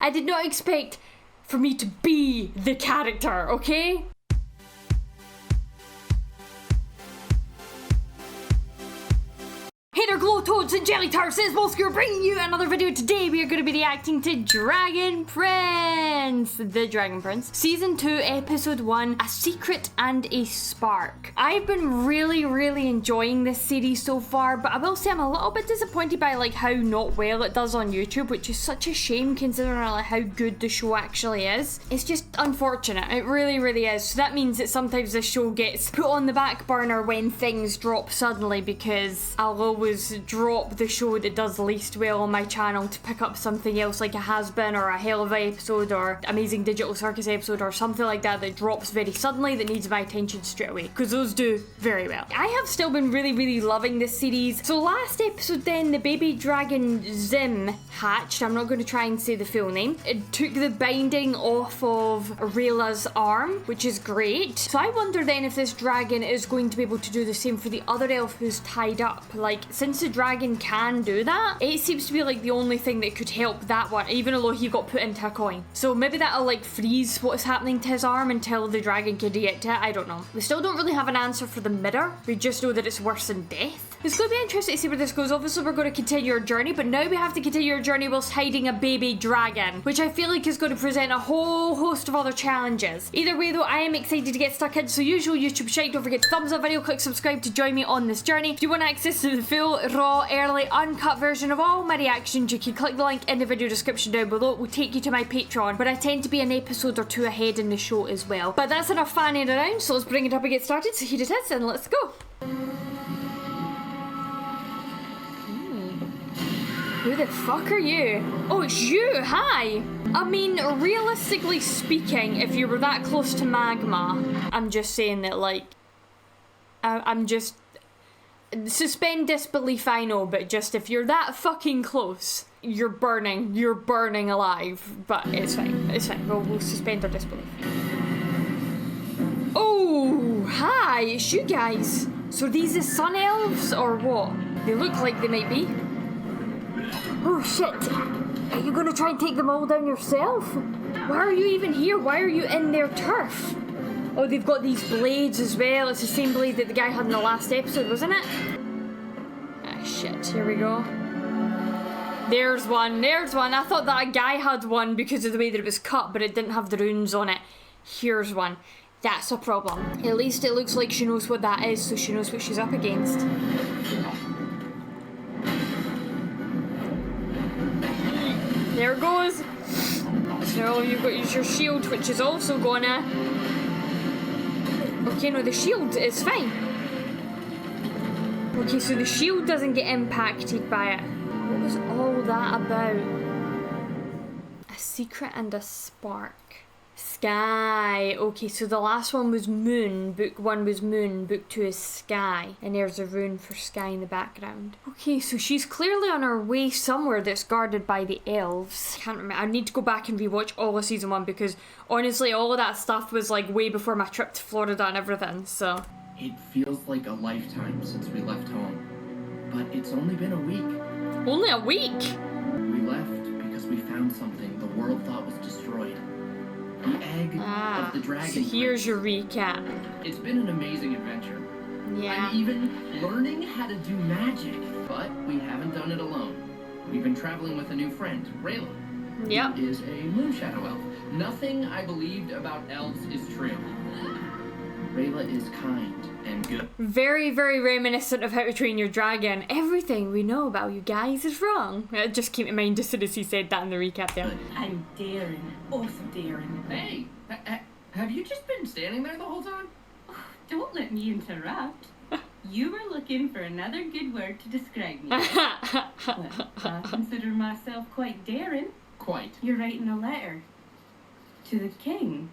I did not expect for me to be the character, okay? Hey there, glow toads and jelly tarts, it's Bolsker bringing you another video. Today we are going to be reacting to Dragon Prince, the Dragon Prince, Season 2, Episode 1, A Secret and a Spark. I've been really enjoying this series so far, but I will say I'm a little bit disappointed by like how not well it does on YouTube, which is such a shame considering like how good the show actually is. It's just unfortunate, it really is. So that means that sometimes the show gets put on the back burner when things drop suddenly, because I'll always drop the show that does least well on my channel to pick up something else like a Has-Been or a Hell of a episode or Amazing Digital Circus episode or something like that that drops very suddenly that needs my attention straight away, because those do very well. I have still been really loving this series. So last episode then, the baby dragon Zim hatched. I'm not going to try and say the full name. It took the binding off of Rayla's arm, which is great. So I wonder then if this dragon is going to be able to do the same for the other elf who's tied up. Like, since the dragon can do that, it seems to be like the only thing that could help that one, even though he got put into a coin. So maybe that'll like freeze what's happening to his arm until the dragon can get to it. I don't know. We still don't really have an answer for the mirror. We just know that it's worse than death. It's going to be interesting to see where this goes. Obviously, we're going to continue our journey, but now we have to continue our journey whilst hiding a baby dragon, which I feel like is going to present a whole host of other challenges. Either way though, I am excited to get stuck in. So usual YouTube shite, don't forget to thumbs up video, click subscribe to join me on this journey. If you want access to the full, raw, early, uncut version of all my reactions, you can click the link in the video description down below. It will take you to my Patreon, where I tend to be an episode or two ahead in the show as well. But that's enough fanning around, so let's bring it up and get started. So here it is, and let's go. Who the fuck are you? Oh, it's you! Hi! I mean, realistically speaking, if you were that close to magma, I'm just saying that, like, I'm just... Suspend disbelief, I know, but just if you're that fucking close, you're burning alive. But it's fine, we'll suspend our disbelief. Oh, hi, it's you guys. So are these the sun elves, or what? They look like they might be. Oh shit, are you gonna try and take them all down yourself? Why are you even here? Why are you in their turf? Oh, they've got these blades as well. It's the same blade that the guy had in the last episode, wasn't it? Ah, shit. Here we go. There's one. I thought that guy had one because of the way that it was cut, but it didn't have the runes on it. Here's one. That's a problem. At least it looks like she knows what that is, so she knows what she's up against. There it goes. So you've got your shield, which is also gonna... Okay, no, the shield is fine. Okay, so the shield doesn't get impacted by it. What was all that about? A secret and a spark. Sky. Okay, so the last one was moon. Book 1 was moon. Book 2 is sky. And there's a rune for sky in the background. Okay, so she's clearly on her way somewhere that's guarded by the elves. Can't remember. I need to go back and rewatch all of season 1 because honestly, all of that stuff was like way before my trip to Florida and everything, so. It feels like a lifetime since we left home. But it's only been a week. Only a week? We left because we found something the world thought was destroyed. The egg of the dragon. So here's your recap. It's been an amazing adventure. Yeah. I'm even learning how to do magic. But we haven't done it alone. We've been traveling with a new friend, Rayla. Yep. Who is a moon shadow elf. Nothing I believed about elves is true. Rayla is kind and good. Very reminiscent of How to Train Your Dragon. Everything we know about you guys is wrong. It just came to mind as soon as he said that in the recap there. I'm daring. Also daring. Hey, have you just been standing there the whole time? Don't let me interrupt. You were looking for another good word to describe me. Well, I consider myself quite daring. Quite. You're writing a letter to the king.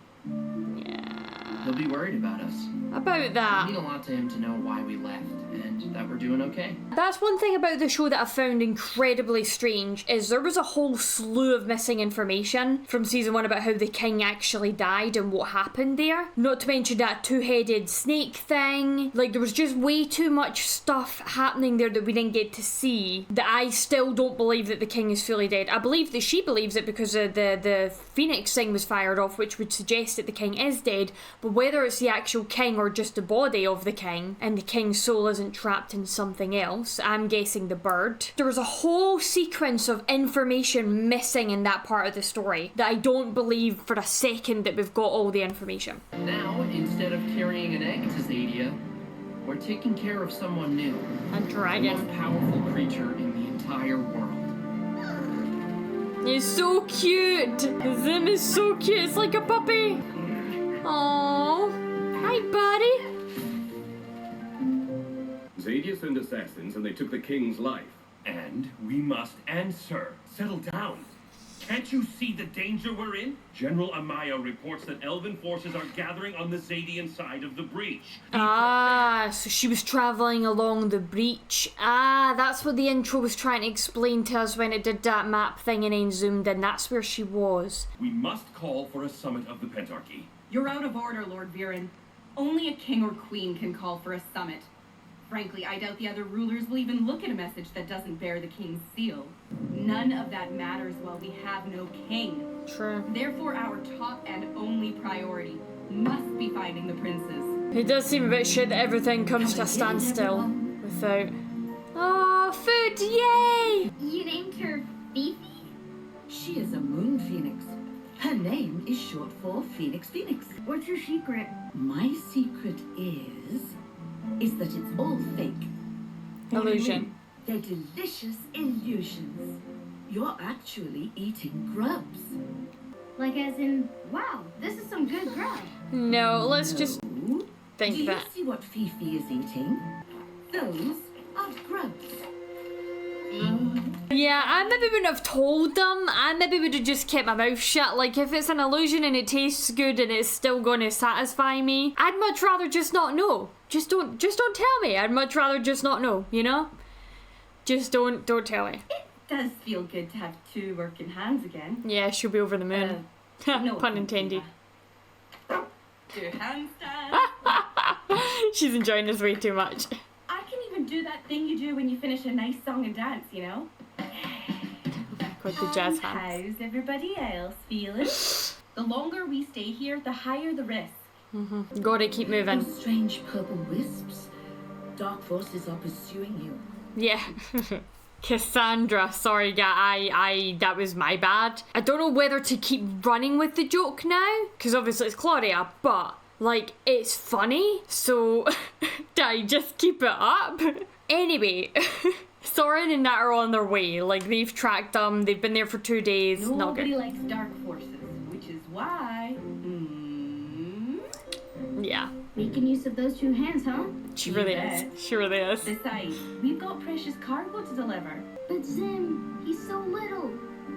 Yeah. He'll be worried about us. About It that. mean a lot to him to know why we left and that we're doing okay. That's one thing about the show that I found incredibly strange, is there was a whole slew of missing information from season 1 about how the king actually died and what happened there. Not to mention that two-headed snake thing. Like, there was just way too much stuff happening there that we didn't get to see, that I still don't believe that the king is fully dead. I believe that she believes it because the phoenix thing was fired off, which would suggest that the king is dead, but whether it's the actual king or just the body of the king and the king's soul isn't trapped in something else, I'm guessing the bird. There was a whole sequence of information missing in that part of the story that I don't believe for a second that we've got all the information. Now, instead of carrying an egg to Zadia, we're taking care of someone new. A The dragon. most powerful creature in the entire world. He's so cute. Zim is so cute. It's like a puppy. Aww. Hi, buddy. Zadia sent assassins and they took the king's life. And we must answer. Settle down. Can't you see the danger we're in? General Amaya reports that elven forces are gathering on the Zadian side of the breach. Ah, so she was travelling along the breach. Ah, that's what the intro was trying to explain to us when it did that map thing and then zoomed in. That's where she was. We must call for a summit of the Pentarchy. You're out of order, Lord Viren. Only a king or queen can call for a summit. Frankly, I doubt the other rulers will even look at a message that doesn't bear the king's seal. None of that matters while we have no king. True. Therefore, our top and only priority must be finding the princes. It does seem a bit shit that everything comes to a standstill without... Oh, food! Yay! You named her Fifi? She is a moon phoenix. Her name is short for Phoenix. What's your secret? My secret is that it's all fake. Illusion. They're delicious illusions. You're actually eating grubs. Like as in, wow, this is some good grub. No, let's just Do think you that. see what Fifi is eating? Those are grubs. Yeah, I maybe wouldn't have told them. I maybe would have just kept my mouth shut. Like, if it's an illusion and it tastes good and it's still going to satisfy me, I'd much rather just not know. Just don't tell me. I'd much rather just not know, you know? Just don't tell me. It does feel good to have two working hands again. Yeah, she'll be over the moon. No Pun intended. Do handstand. She's enjoying this way too much. I can even do that thing you do when you finish a nice song and dance, you know? With the jazz hands. How's everybody else feeling? The longer we stay here, the higher the risk. Gotta keep moving. Those strange purple wisps. Dark forces are pursuing you. Yeah. Cassandra, sorry, yeah, I that was my bad. I don't know whether to keep running with the joke now, because obviously it's Claudia, but like, it's funny, so I just keep it up. Anyway, Soren and Nat are on their way. Like, they've tracked them, they've been there for 2 days. Not Nobody good. likes dark forces, which is why. Yeah, Making use of those two hands, huh? she really You is. bet. She really is. Besides, we've got precious cargo to deliver. But Zim, he's so little.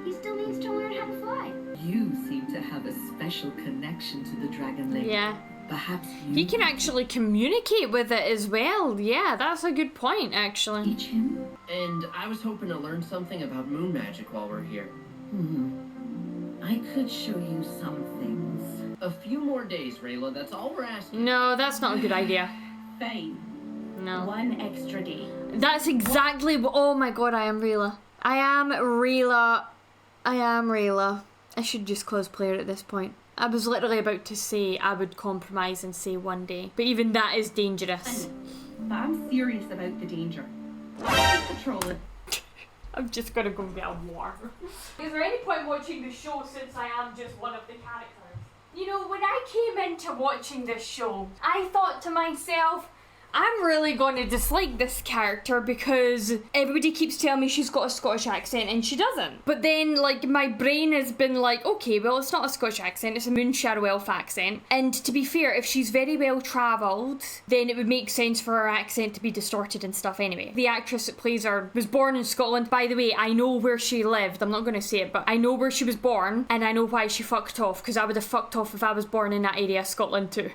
He still needs to learn how to fly. You seem to have a special connection to the dragon lake. Yeah. Perhaps He you can actually communicate with it as well. Yeah, that's a good point, actually. teach him. And I was hoping to learn something about moon magic while we're here. I could show you some things. A few more days, Rayla, that's all we're asking. No, that's not a good idea. Fine. No. One extra day. That's exactly what. Oh my god, I am Rayla. I am Rayla. I should just close player at this point. I was literally about to say I would compromise and say one day. But even that is dangerous. But I'm serious about the danger. Keep patrolling. I'm just gonna go get a war. Is there any point watching the show since I am just one of the characters? You know, when I came into watching this show, I thought to myself, I'm really going to dislike this character because everybody keeps telling me she's got a Scottish accent and she doesn't. But then, like, my brain has been like, okay, well, it's not a Scottish accent, it's a Moonshadow Elf accent. And to be fair, if she's very well travelled, then it would make sense for her accent to be distorted and stuff anyway. The actress that plays her was born in Scotland. By the way, I know where she lived. I'm not going to say it, but I know where she was born and I know why she fucked off, because I would have fucked off if I was born in that area of Scotland too.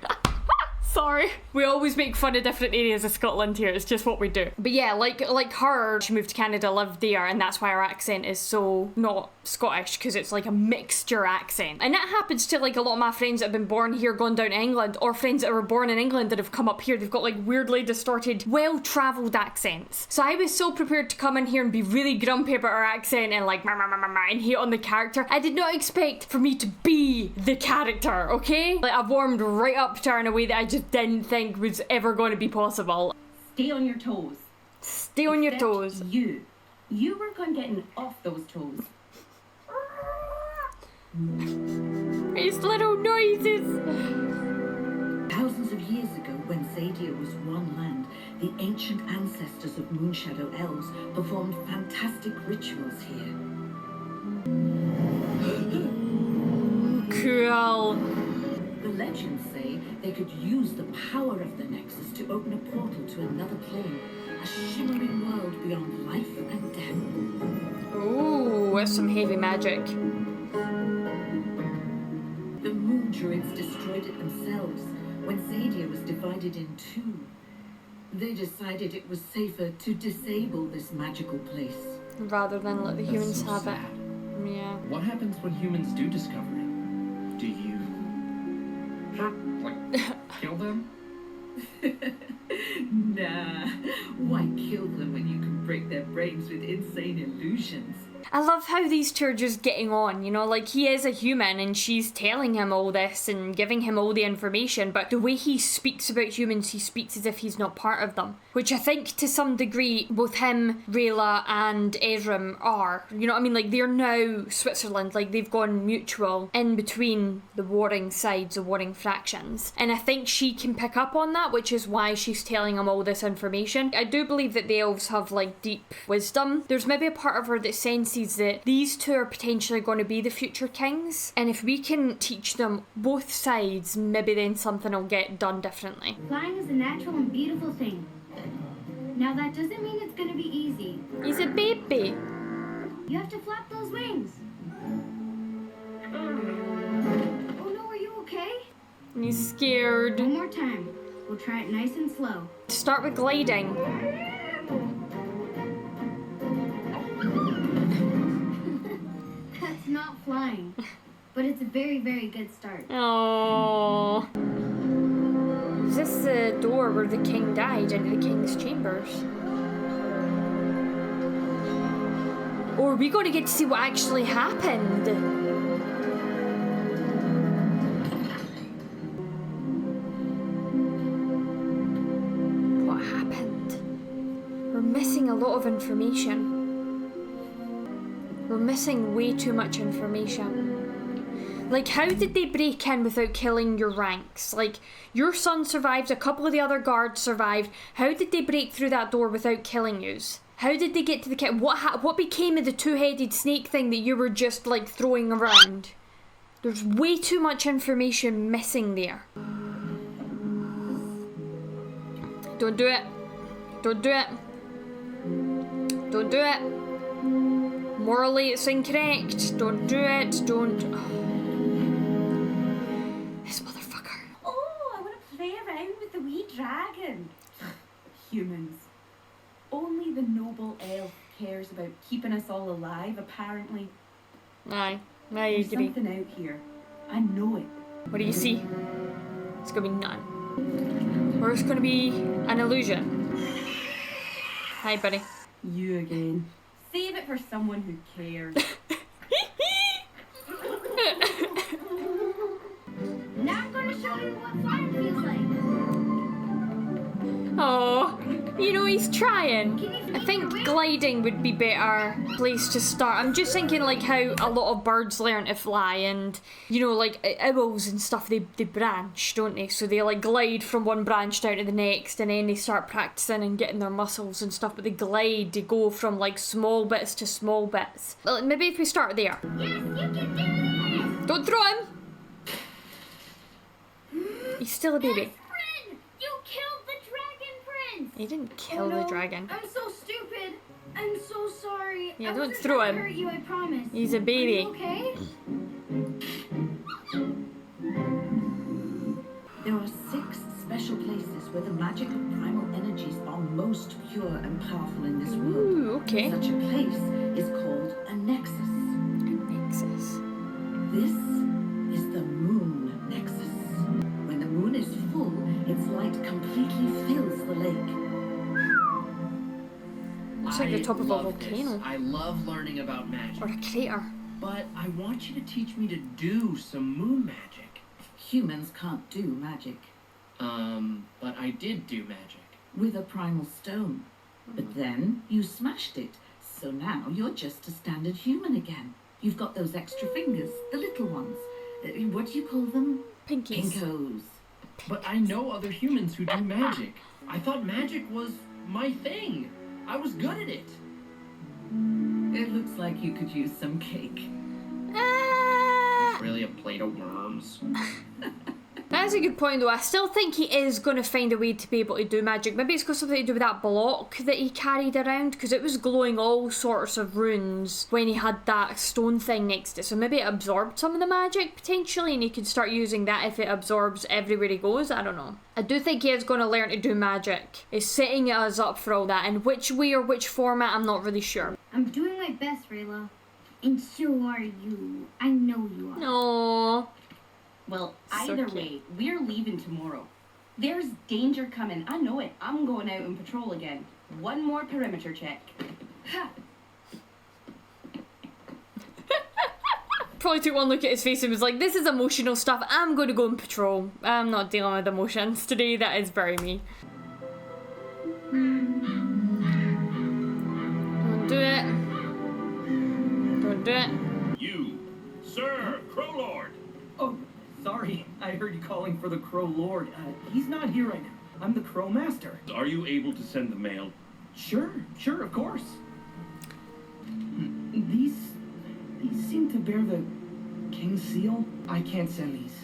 Sorry. We always make fun of different areas of Scotland here, it's just what we do. But yeah, like her, she moved to Canada, lived there, and that's why her accent is so not Scottish, because it's like a mixture accent. And that happens to like a lot of my friends that have been born here, gone down to England, or friends that were born in England that have come up here. They've got like weirdly distorted, well-travelled accents. So I was so prepared to come in here and be really grumpy about her accent and like and hate on the character. I did not expect for me to be the character, okay? Like, I've warmed right up to her in a way that I just didn't think was ever going to be possible. Stay on your toes. Stay on your Except toes. You work on getting off those toes. These little noises. Thousands of years ago, when Zadia was one land, the ancient ancestors of Moonshadow elves performed fantastic rituals here. Cool. The legends say they could use the power of the Nexus to open a portal to another plane, a shimmering world beyond life and death. Ooh, that's some heavy magic. The moon druids destroyed it themselves when Zadia was divided in two. They decided it was safer to disable this magical place. Rather than let the That's humans so have sad. it. Yeah. What happens when humans do discover it? Do you kill them? Nah, why kill them when you can break their brains with insane illusions? I love how these two are just getting on, you know, like he is a human and she's telling him all this and giving him all the information, but the way he speaks about humans, he speaks as if he's not part of them. Which I think to some degree, both him, Rayla and Ezram are. You know what I mean? Like they're now Switzerland, like they've gone mutual in between the warring sides, the warring fractions. And I think she can pick up on that, which is why she's telling him all this information. I do believe that the elves have like deep wisdom. There's maybe a part of her that senses that these two are potentially going to be the future kings, and if we can teach them both sides, maybe then something will get done differently. Flying is a natural and beautiful thing. Now that doesn't mean it's gonna be easy. He's a baby. You have to flap those wings. Oh no, are you okay? And he's scared. One more time. We'll try it nice and slow. Start with gliding. That's not flying, but it's a very, very good start. Oh. Is this the door where the king died into the king's chambers? Or are we going to get to see what actually happened? What happened? We're missing a lot of information. We're missing way too much information. Like, how did they break in without killing your ranks? Like, your son survived, a couple of the other guards survived. How did they break through that door without killing yous? How did they get to the kit? What became of the two-headed snake thing that you were just, like, throwing around? There's way too much information missing there. Don't do it. Don't do it. Don't do it. Morally, it's incorrect. Don't do it. Don't. This motherfucker. Oh, I want to play around with the wee dragon. Humans. Only the noble elf cares about keeping us all alive, apparently. Aye. I There's agree. something out here. I know it. What do you see? It's gonna be none. Or it's gonna be an illusion. Hi, buddy. You again. Save it for someone who cares. Now I'm gonna show you what flying feels like. Oh, You know, he's trying. I think gliding would be better place to start. I'm just thinking like how a lot of birds learn to fly, and you know, like owls and stuff, they branch, don't they? So they like glide from one branch down to the next, and then they start practicing and getting their muscles and stuff, but they glide, they go from like small bits to small bits. Well, maybe if we start there. Yes, you can do this! Don't throw him! He's still a baby. Prince! You killed the Dragon Prince! He didn't kill the dragon. I'm so stupid. I'm so sorry. Yeah, I don't wasn't throw trying him. to hurt you, I promise. He's a baby. Are you okay? There are 6 special places where the magic of primal energies are most pure and powerful in this world. Ooh, okay. Such a place is called a nexus. Nexus. This is the moon nexus. When the moon is full, its light completely fills the lake. Looks like the top of a love this. volcano. I love learning about magic. Or a crater. But I want you to teach me to do some moon magic. Humans can't do magic But I did do magic. with a primal stone. But then you smashed it, so now you're just a standard human again. You've got those extra fingers, the little ones. What do you call them? Pinkies. Pinkos. But I know other humans who do magic. I thought magic was my thing. I was good at it. It looks like you could use some cake. It's really a plate of worms. That's a good point though. I still think he is going to find a way to be able to do magic. Maybe it's got something to do with that block that he carried around, because it was glowing all sorts of runes when he had that stone thing next to it. So maybe it absorbed some of the magic potentially, and he could start using that if it absorbs everywhere he goes. I don't know. I do think he is going to learn to do magic. He's setting us up for all that. And which way or which format, I'm not really sure. I'm doing my best, Rayla. And so are you. I know you are. No. Well, So either cute. way, we're leaving tomorrow. There's danger coming. I know it. I'm going out and patrol again. One more perimeter check. Ha! Probably took one look at his face and was like, this is emotional stuff. I'm going to go and patrol. I'm not dealing with emotions today. That is very me. Don't do it. Don't do it. You, Sir Crowlord. Oh, sorry. I heard you calling for the Crow Lord. He's not here right now. I'm the Crow Master. Are you able to send the mail? Sure, of course. These seem to bear the King's seal. I can't send these.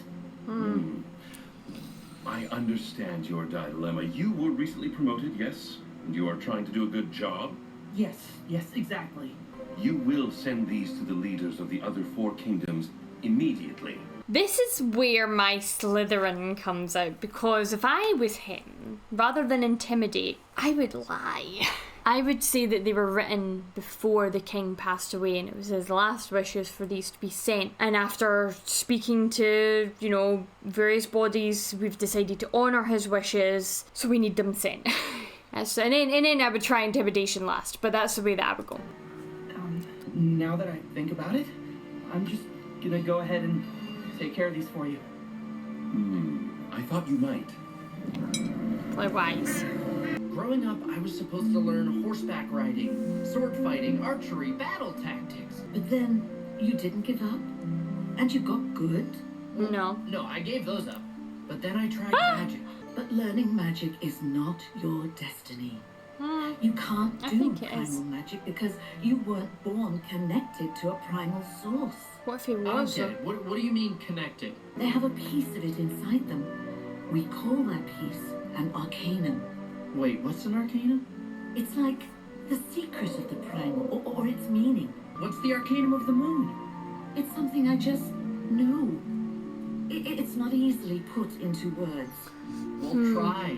I understand your dilemma. You were recently promoted, yes? And you are trying to do a good job? Yes, exactly. You will send these to the leaders of the other 4 kingdoms immediately. This is where my Slytherin comes out, because if I was him, rather than intimidate, I would lie. I would say that they were written before the king passed away, and it was his last wishes for these to be sent. And after speaking to, you know, various bodies, we've decided to honour his wishes, so we need them sent. And then I would try intimidation last, but that's the way that I would go. Now that I think about it, I'm just gonna go ahead and take care of these for you. I thought you might. Play wise. Growing up, I was supposed to learn horseback riding, sword fighting, archery, battle tactics. But then you didn't give up? And you got good? No. No, I gave those up. But then I tried magic. But learning magic is not your destiny. You can't I do think it primal is. magic because you weren't born connected to a primal source. What if he I don't was? get it. What do you mean connected? They have a piece of it inside them. We call that piece an arcanum. Wait, what's an arcanum? It's like the secret of the primal, or its meaning. What's the arcanum of the moon? It's something I just know. It's not easily put into words. We'll try.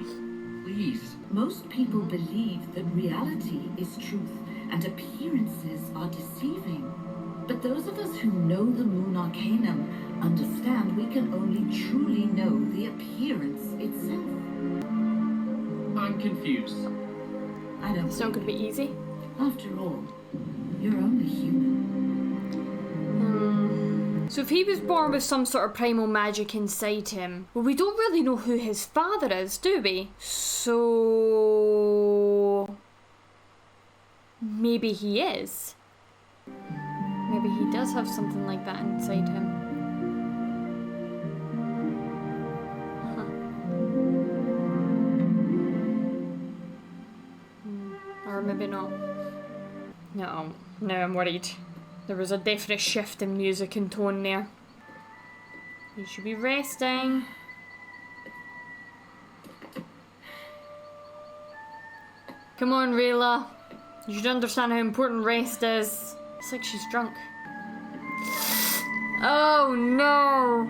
Please. Most people believe that reality is truth and appearances are deceiving. But those of us who know the moon arcanum understand we can only truly know the appearance itself. I'm confused. I don't It's not going to be easy. After all, you're only human. So if he was born with some sort of primal magic inside him, well, we don't really know who his father is, do we? So maybe he is. Maybe he does have something like that inside him. Or maybe not. No, now I'm worried. There was a definite shift in music and tone there. You should be resting. Come on, Rayla. You should understand how important rest is. It's like she's drunk. Oh no!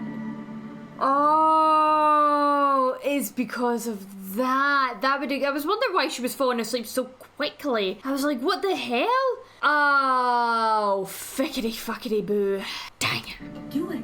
Oh, it's because of that. I was wondering why she was falling asleep so quickly. I was like, what the hell? Oh, fickety fuckety boo. Dang it. Do it.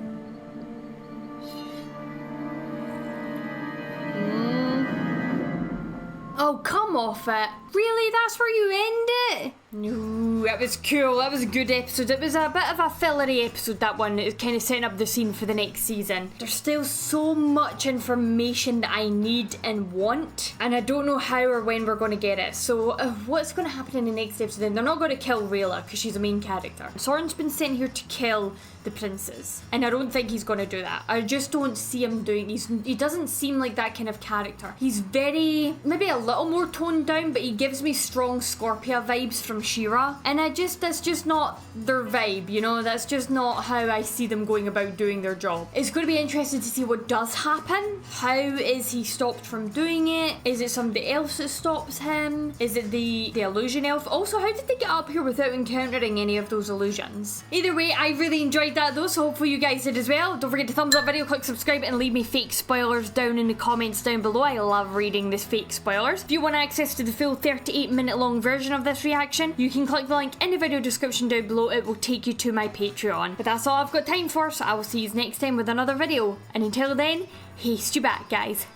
Oh, come off it. Really? That's where you end it? No, that was cool. That was a good episode. It was a bit of a fillery episode, that one. It was kind of setting up the scene for the next season. There's still so much information that I need and want, and I don't know how or when we're going to get it. So what's going to happen in the next episode then? They're not going to kill Rayla because she's a main character. Soren's been sent here to kill the princes, and I don't think he's going to do that. I just don't see him doing. He doesn't seem like that kind of character. He's very, maybe a little more toned down, but he gives me strong Scorpia vibes from She-Ra, and that's just not their vibe, you know. That's just not how I see them going about doing their job. It's going to be interesting to see what does happen. How is he stopped from doing it? Is it somebody else that stops him? Is it the illusion elf? Also, how did they get up here without encountering any of those illusions? Either way, I really enjoyed that though, so hopefully you guys did as well. Don't forget to thumbs up video, click subscribe, and leave me fake spoilers down in the comments down below. I love reading these fake spoilers. If you want access to the full 38-minute long version of this reaction, you can click the link in the video description down below. It will take you to my Patreon. But that's all I've got time for, so I will see you next time with another video. And until then, haste you back, guys.